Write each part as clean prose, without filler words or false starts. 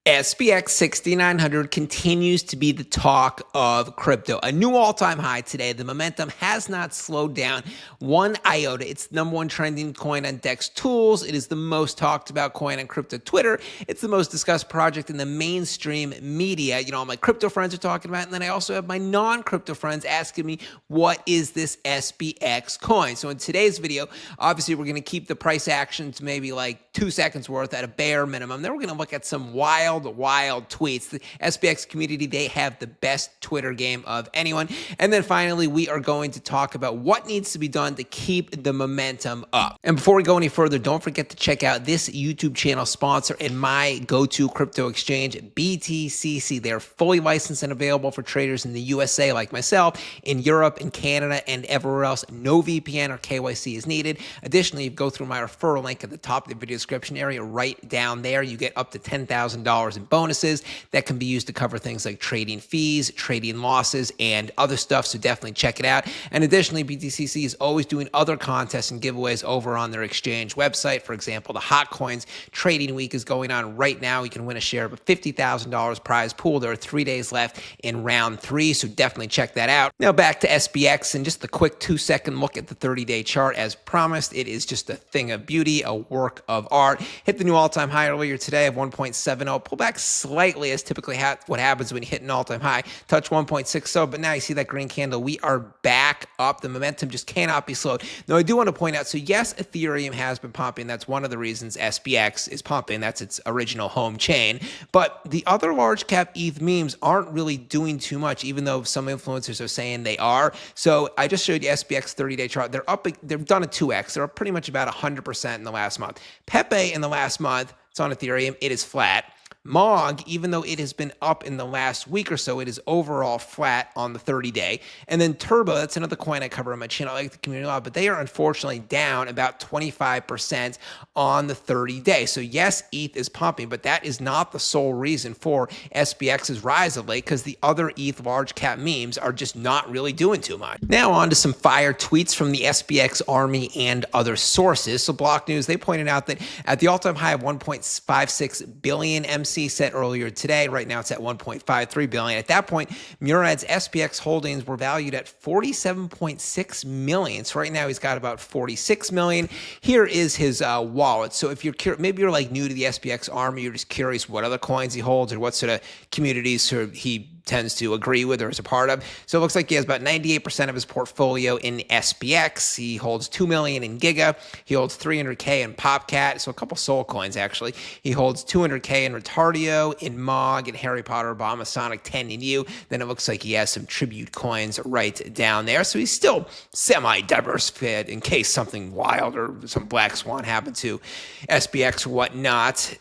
SPX6900 continues to be the talk of crypto. A new all-time high today. The momentum has not slowed down one iota. It's the number one trending coin on DEX tools. It is the most talked about coin on crypto Twitter. It's the most discussed project in the mainstream media. You know, all my crypto friends are talking about it, and then I also have my non-crypto friends asking me, what is this SPX coin? So in today's video, obviously we're going to keep the price action to maybe like 2 seconds worth at a bare minimum. Then we're going to look at some wild tweets. The SPX community, they have the best Twitter game of anyone. And then finally, we are going to talk about what needs to be done to keep the momentum up. And before we go any further, don't forget to check out this YouTube channel sponsor and my go-to crypto exchange, BTCC. They're fully licensed and available for traders in the USA like myself, in Europe, in Canada, and everywhere else. No VPN or KYC is needed. Additionally, you go through my referral link at the top of the video description area right down there. You get up to $10,000 in bonuses that can be used to cover things like trading fees, trading losses, and other stuff, so definitely check it out. And additionally, BTCC is always doing other contests and giveaways over on their exchange website. For example, the Hot Coins Trading Week is going on right now. You can win a share of a $50,000 prize pool. There are 3 days left in round 3, so definitely check that out. Now back to SPX and just a quick 2-second look at the 30-day chart. As promised, it is just a thing of beauty, a work of art. Hit the new all-time high earlier today of 1.70. Pull back slightly, as typically what happens when you hit an all-time high. Touch 1.60, but now you see that green candle. We are back up. The momentum just cannot be slowed. Now, I do want to point out, so yes, Ethereum has been pumping. That's one of the reasons SPX is pumping. That's its original home chain. But the other large cap ETH memes aren't really doing too much, even though some influencers are saying they are. So I just showed you SPX 30-day chart. They're up. They've done a 2x. They're up pretty much about 100% in the last month. Pepe in the last month, it's on Ethereum. It is flat. MOG, even though it has been up in the last week or so, it is overall flat on the 30-day. And then Turbo, that's another coin I cover on my channel. I like the community a lot, but they are unfortunately down about 25% on the 30-day. So yes, ETH is pumping, but that is not the sole reason for SPX's rise of late, because the other ETH large cap memes are just not really doing too much. Now on to some fire tweets from the SPX army and other sources. So Block News, they pointed out that at the all-time high of 1.56 billion MC set earlier today. Right now it's at 1.53 billion. At that point, Murad's SPX holdings were valued at 47.6 million. So right now he's got about 46 million. Here is his wallet. So if you're maybe you're like new to the SPX army, you're just curious what other coins he holds or what sort of communities he tends to agree with or is a part of. So it looks like he has about 98% of his portfolio in SPX. He holds 2 million in Giga. He holds 300K in PopCat. So a couple Soul coins, actually. He holds 200K in Retardio, in MOG, in Harry Potter, Obama, Sonic 10 in U. Then it looks like he has some Tribute coins right down there. So he's still semi-diversified in case something wild or some black swan happened to SPX or whatnot.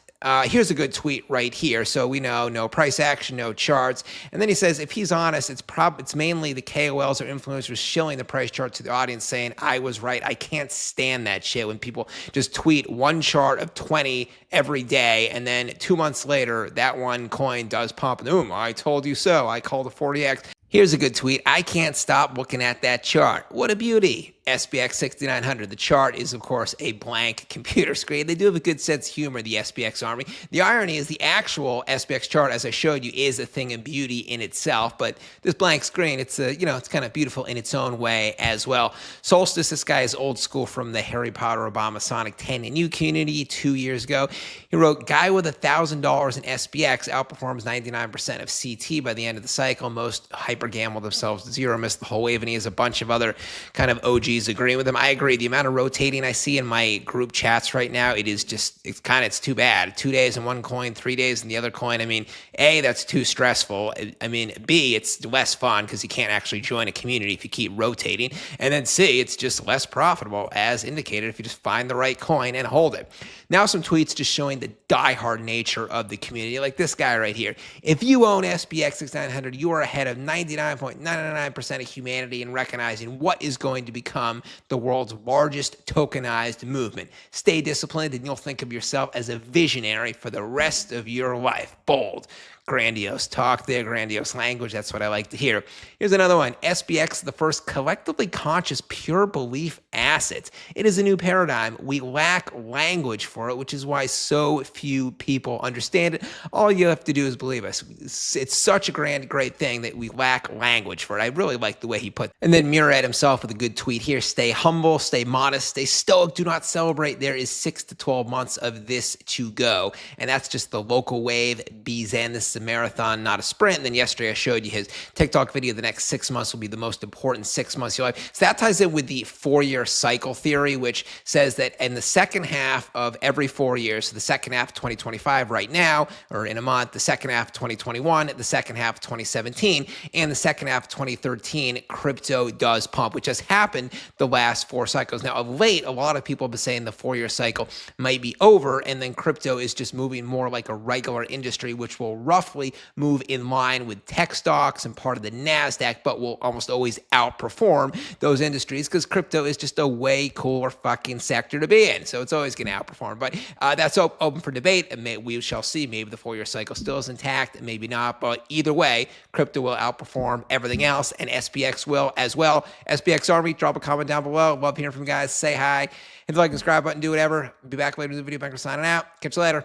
Here's a good tweet right here. So we know no price action, no charts. And then he says, if he's honest, it's mainly the KOLs or influencers shilling the price chart to the audience saying, I was right. I can't stand that shit when people just tweet one chart of 20 every day. And then 2 months later, that one coin does pump. And boom, I told you so. I called the 40X. Here's a good tweet. I can't stop looking at that chart. What a beauty. SPX6900. The chart is, of course, a blank computer screen. They do have a good sense of humor, the SPX army. The irony is the actual SPX chart, as I showed you, is a thing of beauty in itself. But this blank screen, it's it's kind of beautiful in its own way as well. Solstice, this guy is old school from the Harry Potter, Obama, Sonic 10 and U community 2 years ago. He wrote, guy with $1,000 in SPX outperforms 99% of CT by the end of the cycle. Most hyper gamble themselves to zero, missed the whole wave, and he has a bunch of other kind of OGs agreeing with him. I agree. The amount of rotating I see in my group chats right now, it's too bad. 2 days in one coin, 3 days in the other coin. I mean, A, that's too stressful. I mean, B, it's less fun because you can't actually join a community if you keep rotating. And then C, it's just less profitable, as indicated, if you just find the right coin and hold it. Now some tweets just showing the diehard nature of the community, like this guy right here. If you own SPX6900, you are ahead of 99.99% of humanity in recognizing what is going to become the world's largest tokenized movement. Stay disciplined and you'll think of yourself as a visionary for the rest of your life. Bold. Grandiose talk there, grandiose language. That's what I like to hear. Here's another one. SPX, the first collectively conscious pure belief asset. It is a new paradigm. We lack language for it, which is why so few people understand it. All you have to do is believe us. It's such a great thing that we lack language for it. I really like the way he put it. And then Murad himself with a good tweet here. Stay humble, stay modest, stay stoic. Do not celebrate. There is 6 to 12 months of this to go. And that's just the local wave. Be Zen. This is a marathon, not a sprint. And then yesterday I showed you his TikTok video. The next 6 months will be the most important 6 months of your life. So that ties in with the 4-year cycle theory, which says that in the second half of every 4 years, so the second half of 2025 right now, or in a month, the second half of 2021, the second half of 2017, and the second half of 2013, crypto does pump, which has happened the last 4 cycles. Now, of late, a lot of people have been saying the 4-year cycle might be over, and then crypto is just moving more like a regular industry, which will roughly move in line with tech stocks and part of the NASDAQ, but will almost always outperform those industries because crypto is just a way cooler fucking sector to be in. So it's always going to outperform. But that's open for debate, and we shall see. Maybe the 4-year cycle still is intact, maybe not. But either way, crypto will outperform everything else, and SPX will as well. SPX Army, drop a comment down below. Love hearing from you guys. Say hi. Hit the like and subscribe button. Do whatever. Be back later in the video. Banker signing out. Catch you later.